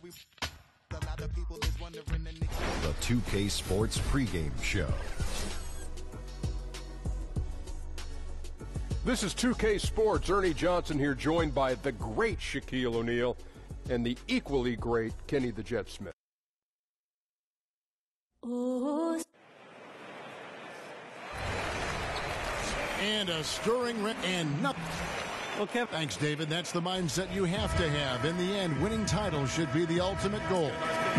The 2K Sports pregame show. This is 2K Sports. Ernie Johnson here, joined by the great Shaquille O'Neal and the equally great Kenny the Jet Smith. And a stirring and nothing. Okay, thanks, David. That's the mindset you have to have. In the end, winning titles should be the ultimate goal.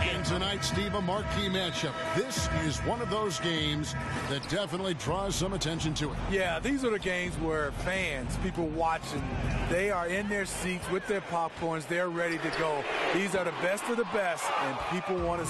And tonight, Steve, a marquee matchup. This is one of those games that definitely draws some attention to it. Yeah, these are the games where fans, people watching, they are in their seats with their popcorns. They're ready to go. These are the best of the best, and people want to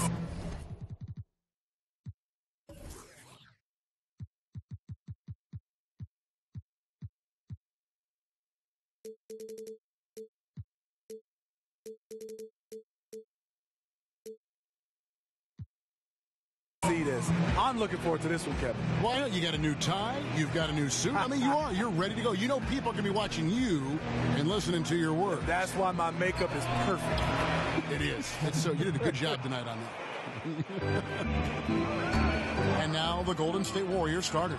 see this. I'm looking forward to this one, Kevin. Why not? You got a new tie. You've got a new suit. I mean, you're ready to go. You know people can be watching you and listening to your work. That's why my makeup is perfect. It is. So you did a good job tonight on that. And now the Golden State Warriors starters.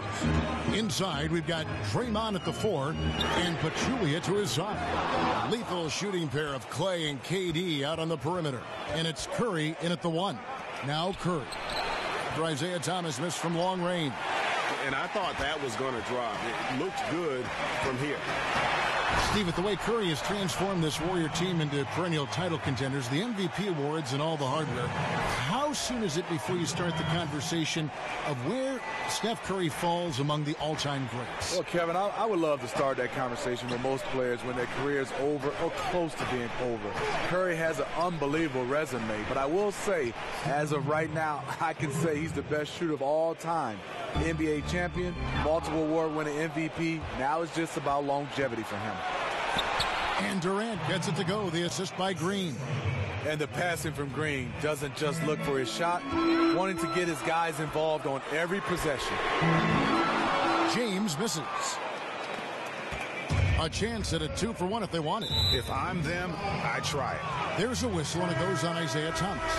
Inside, we've got Draymond at the 4 and Pachulia to his side. Lethal shooting pair of Clay and KD out on the perimeter. And it's Curry in at the 1. Now Curry. After Isaiah Thomas missed from long range. And I thought that was going to drop. It looked good from here. Steve, with the way Curry has transformed this Warrior team into perennial title contenders, the MVP awards and all the hardware, how soon is it before you start the conversation of where Steph Curry falls among the all-time greats? Well, Kevin, I would love to start that conversation with most players when their career is over or close to being over. Curry has an unbelievable resume, but I will say, as of right now, I can say he's the best shooter of all time. NBA champion, multiple award-winning MVP. Now it's just about longevity for him. And Durant gets it to go. The assist by Green. And the passing from Green doesn't just look for his shot, wanting to get his guys involved on every possession. James misses. A chance at a 2-for-1 if they want it. If I'm them, I try it. There's a whistle, and it goes on Isaiah Thomas.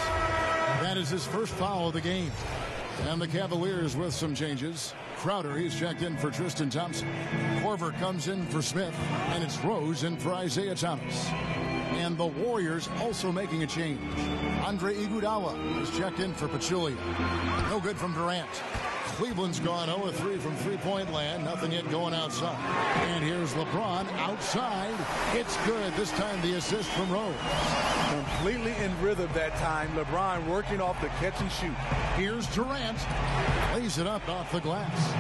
That is his first foul of the game. And the Cavaliers with some changes. Crowder, he's checked in for Tristan Thompson. Korver comes in for Smith, and it's Rose in for Isaiah Thomas. And the Warriors also making a change. Andre Iguodala is checked in for Pachulia. No good from Durant. Cleveland's gone 0-3 from three-point land. Nothing yet going outside. And here's LeBron outside. It's good. This time the assist from Rose. Completely in rhythm that time. LeBron working off the catch and shoot. Here's Durant. Lays it up off the glass.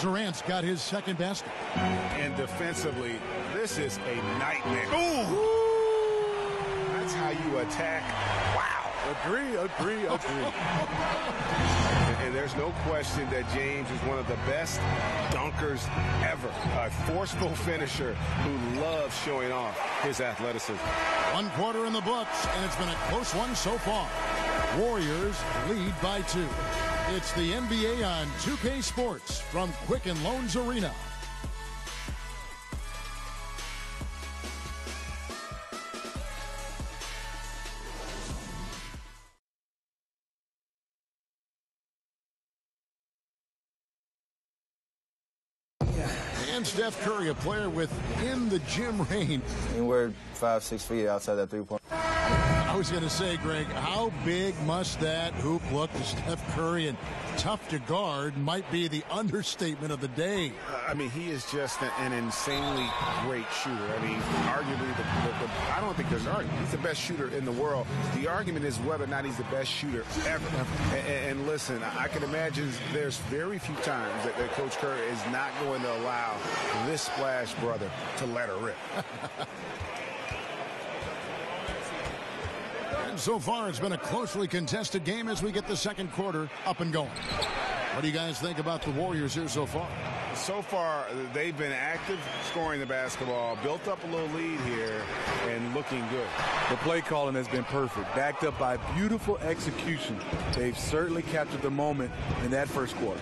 Durant's got his second basket. And defensively, this is a nightmare. Ooh! That's how you attack. Wow. Agree. And there's no question that James is one of the best dunkers ever. A forceful finisher who loves showing off his athleticism. 1 quarter in the books, and it's been a close one so far. Warriors lead by 2. It's the NBA on 2K Sports from Quicken Loans Arena. And Steph Curry, a player with in the gym range. And we're 5-6 feet outside that three-point. I was going to say, Greg, how big must that hoop look to Steph Curry? And tough to guard might be the understatement of the day. I mean, he is just an insanely great shooter. I mean, arguably, I don't think there's an argument. He's the best shooter in the world. The argument is whether or not he's the best shooter ever. And listen, I can imagine there's very few times that Coach Curry is not going to allow this splash brother to let her rip. And so far, it's been a closely contested game as we get the second quarter up and going. What do you guys think about the Warriors here so far? So far, they've been active, scoring the basketball, built up a little lead here, and looking good. The play calling has been perfect, backed up by beautiful execution. They've certainly captured the moment in that first quarter.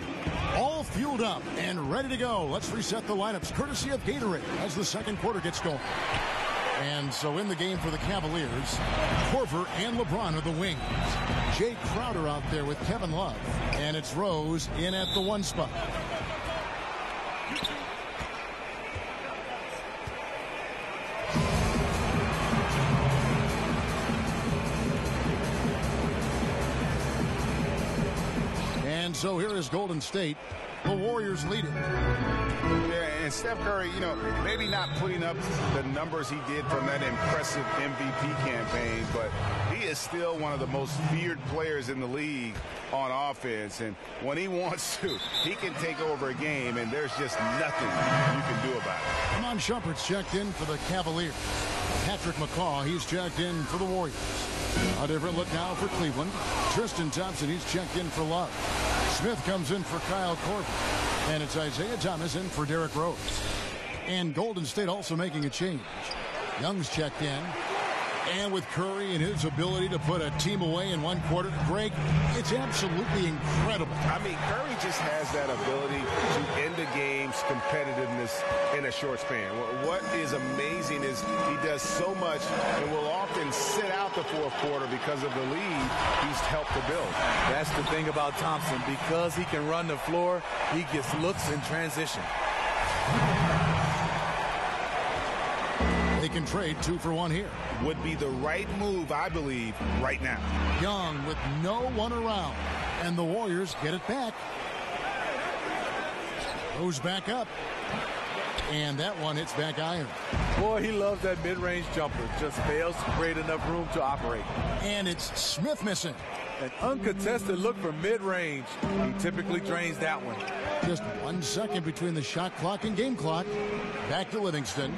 All fueled up and ready to go. Let's reset the lineups, courtesy of Gatorade, as the second quarter gets going. And so in the game for the Cavaliers, Korver and LeBron are the wings. Jay Crowder out there with Kevin Love. And it's Rose in at the 1 spot. And so here is Golden State. The Warriors lead it. Yeah, and Steph Curry, you know, maybe not putting up the numbers he did from that impressive MVP campaign, but he is still one of the most feared players in the league on offense. And when he wants to, he can take over a game, and there's just nothing you can do about it. Iman Shumpert's checked in for the Cavaliers. Patrick McCaw, he's checked in for the Warriors. A different look now for Cleveland. Tristan Thompson, he's checked in for Love. Smith comes in for Kyle Korver. And it's Isaiah Thomas in for Derrick Rose. And Golden State also making a change. Young's checked in. And with Curry and his ability to put a team away in 1 quarter, Greg, it's absolutely incredible. I mean, Curry just has that ability to end the game's competitiveness in a short span. What is amazing is he does so much and will often sit out the 4th quarter because of the lead he's helped to build. That's the thing about Thompson. Because he can run the floor, he gets looks in transition. They can trade 2 for 1 here. Would be the right move, I believe, right now. Young with no one around. And the Warriors get it back. Goes back up. And that one hits back iron. Boy, he loves that mid-range jumper. Just fails to create enough room to operate. And it's Smith missing. An uncontested look from mid-range. He typically drains that one. Just 1 second between the shot clock and game clock. Back to Livingston.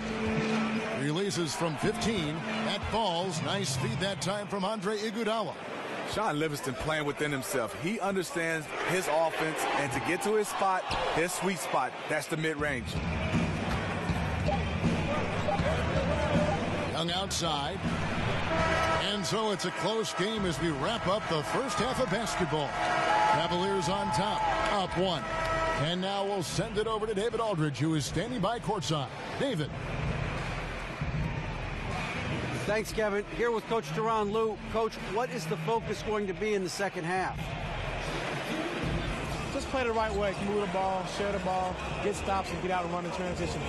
Releases from 15. That falls. Nice feed that time from Andre Iguodala. Sean Livingston playing within himself. He understands his offense, and to get to his spot, his sweet spot, that's the mid-range. Young outside. And so it's a close game as we wrap up the first half of basketball. Cavaliers on top, up 1. And now we'll send it over to David Aldridge, who is standing by courtside. David. Thanks, Kevin. Here with Coach Teron Lue. Coach, what is the focus going to be in the second half? Just play the right way. Move the ball, share the ball, get stops, and get out and run in transition.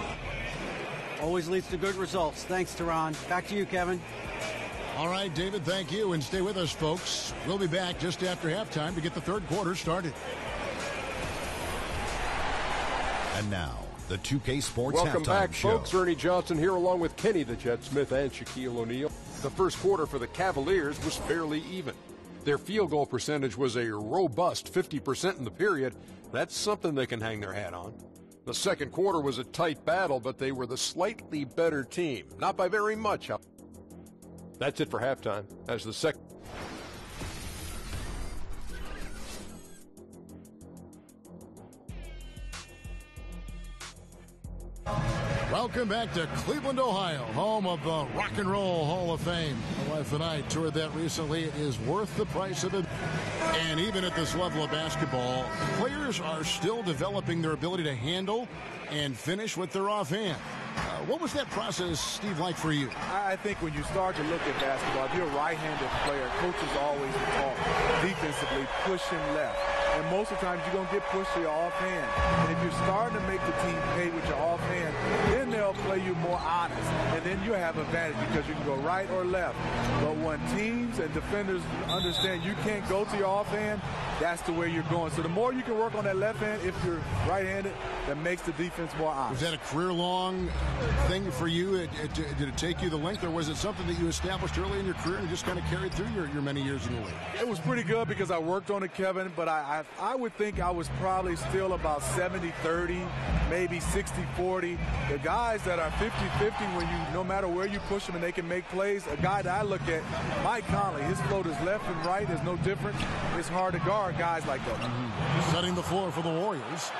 Always leads to good results. Thanks, Teron. Back to you, Kevin. All right, David, thank you. And stay with us, folks. We'll be back just after halftime to get the 3rd quarter started. And now, the 2K Sports Welcome Halftime back, Show. folks. Ernie Johnson here along with Kenny the Jet Smith and Shaquille O'Neal. The first quarter for the Cavaliers was fairly even. Their field goal percentage was a robust 50% in the period. That's something they can hang their hat on. The second quarter was a tight battle, but they were the slightly better team. Not by very much. That's it for halftime. As the second... Welcome back to Cleveland, Ohio, home of the Rock and Roll Hall of Fame. My wife and I toured that recently. It is worth the price of it. And even at this level of basketball, players are still developing their ability to handle and finish with their offhand. What was that process, Steve, like for you? I think when you start to look at basketball, if you're a right-handed player, coaches always talk defensively, push him left. And most of the times you're going to get pushed to your offhand. And if you're starting to make the team pay with your offhand, then they'll play you more honest. And then you have advantage because you can go right or left. But when teams and defenders understand you can't go to your offhand, that's the way you're going. So the more you can work on that left hand, if you're right-handed, that makes the defense more honest. Was that a career-long thing for you? Did it take you the length, or was it something that you established early in your career and just kind of carried through your many years in the league? It was pretty good because I worked on it, Kevin, but I would think I was probably still about 70-30, maybe 60-40. The guys that are 50-50, when you, no matter where you push them and they can make plays, a guy that I look at, Mike Conley, his floaters left and right is no different. It's hard to guard guys like that. Setting the floor for the Warriors.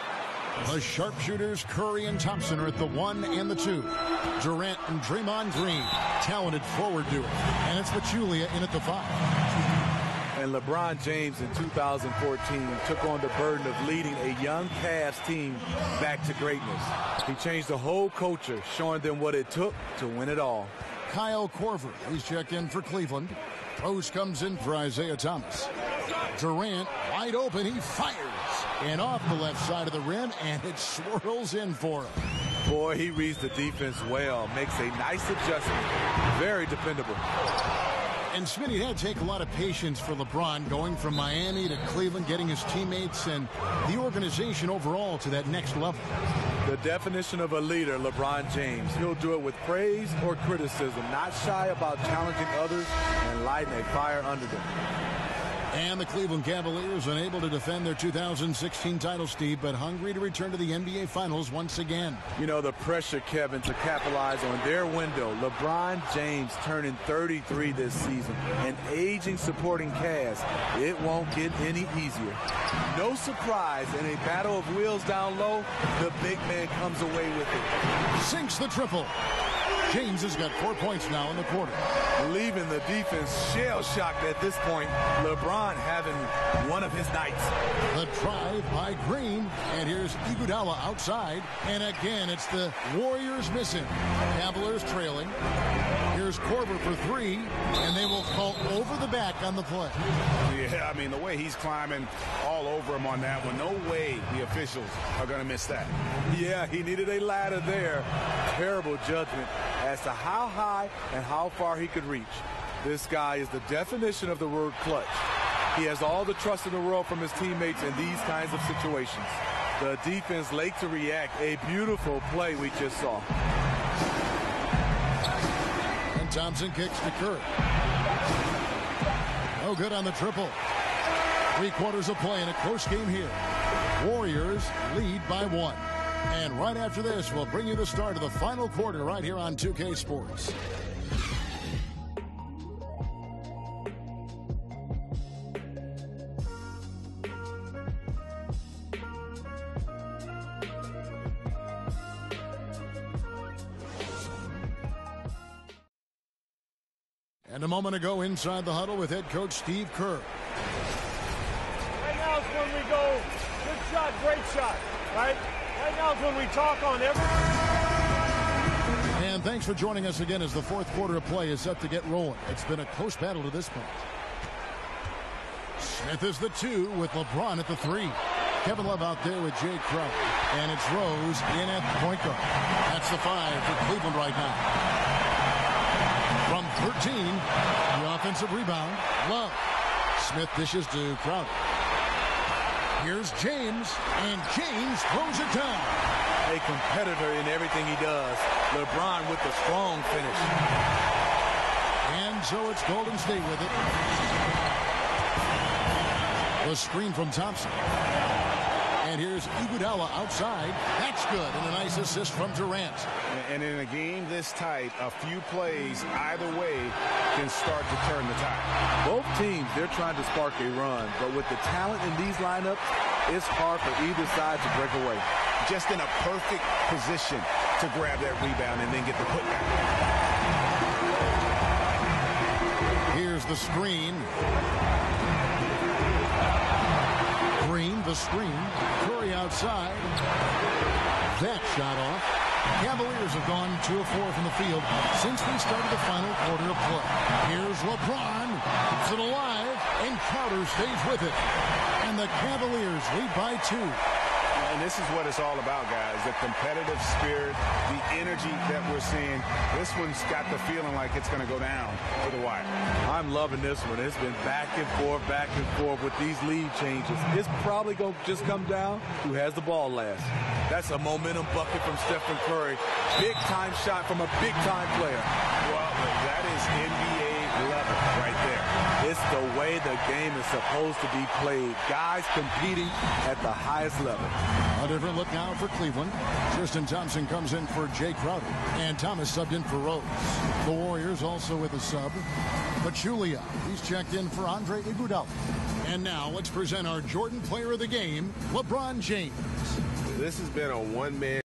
The sharpshooters Curry and Thompson are at the 1 and the 2. Durant and Draymond Green, talented forward duo. And it's Pachulia in at the 5. And LeBron James in 2014 took on the burden of leading a young Cavs team back to greatness. He changed the whole culture, showing them what it took to win it all. Kyle Korver. He's checked in for Cleveland. Rose comes in for Isaiah Thomas. Durant wide open. He fires. And off the left side of the rim, and it swirls in for him. Boy, he reads the defense well. Makes a nice adjustment. Very dependable. And Smitty, that'd take a lot of patience for LeBron going from Miami to Cleveland, getting his teammates and the organization overall to that next level. The definition of a leader, LeBron James. He'll do it with praise or criticism, not shy about challenging others and lighting a fire under them. And the Cleveland Cavaliers unable to defend their 2016 title, Steve, but hungry to return to the NBA Finals once again. You know, the pressure, Kevin, to capitalize on their window. LeBron James turning 33 this season. An aging supporting cast. It won't get any easier. No surprise, in a battle of wheels down low, the big man comes away with it. Sinks the triple. James has got 4 points now in the quarter. Leaving the defense shell-shocked at this point. LeBron having one of his nights. The drive by Green. And here's Iguodala outside. And again, it's the Warriors missing. Cavaliers trailing. Here's Korver for three. And they will call over the back on the play. Yeah, I mean, the way he's climbing all over him on that one, no way the officials are going to miss that. Yeah, he needed a ladder there. Terrible judgment as to how high and how far he could reach. This guy is the definition of the word clutch. He has all the trust in the world from his teammates in these kinds of situations. The defense late to react. A beautiful play we just saw. And Thompson kicks to Curry. No good on the triple. 3 quarters of play in a close game here. Warriors lead by 1. And right after this, we'll bring you the start of the final quarter right here on 2K Sports. And a moment ago inside the huddle with head coach Steve Kerr. Right now is when we go, good shot, great shot, right? Right now is when we talk on every... And thanks for joining us again as the fourth quarter of play is set to get rolling. It's been a close battle to this point. Smith is the 2 with LeBron at the 3. Kevin Love out there with Jay Crowder. And it's Rose in at point guard. That's the 5 for Cleveland right now. From 13, the offensive rebound, Love. Smith dishes to Crowder. Here's James, and James throws it down. A competitor in everything he does. LeBron with the strong finish. And so it's Golden State with it. The screen from Thompson. And here's Iguodala outside. That's good. And a nice assist from Durant. And in a game this tight, a few plays either way can start to turn the tide. Both teams, they're trying to spark a run. But with the talent in these lineups, it's hard for either side to break away. Just in a perfect position to grab that rebound and then get the putback. Here's the screen. Green, the screen. Curry outside. That shot off. Cavaliers have gone 2 of 4 from the field since we started the final quarter of play. Here's LeBron. Keeps it alive, and Crowder stays with it. And the Cavaliers lead by 2. And this is what it's all about, guys. The competitive spirit, the energy that we're seeing. This one's got the feeling like it's going to go down to the wire. I'm loving this one. It's been back and forth with these lead changes. It's probably going to just come down who has the ball last. That's a momentum bucket from Stephen Curry. Big-time shot from a big-time player. Well, that is NBA level right there. It's the way the game is supposed to be played. Guys competing at the highest level. A different look now for Cleveland. Tristan Thompson comes in for Jay Crowder. And Thomas subbed in for Rose. The Warriors also with a sub. Pachulia, he's checked in for Andre Iguodala. And now let's present our Jordan Player of the Game, LeBron James. This has been a one-man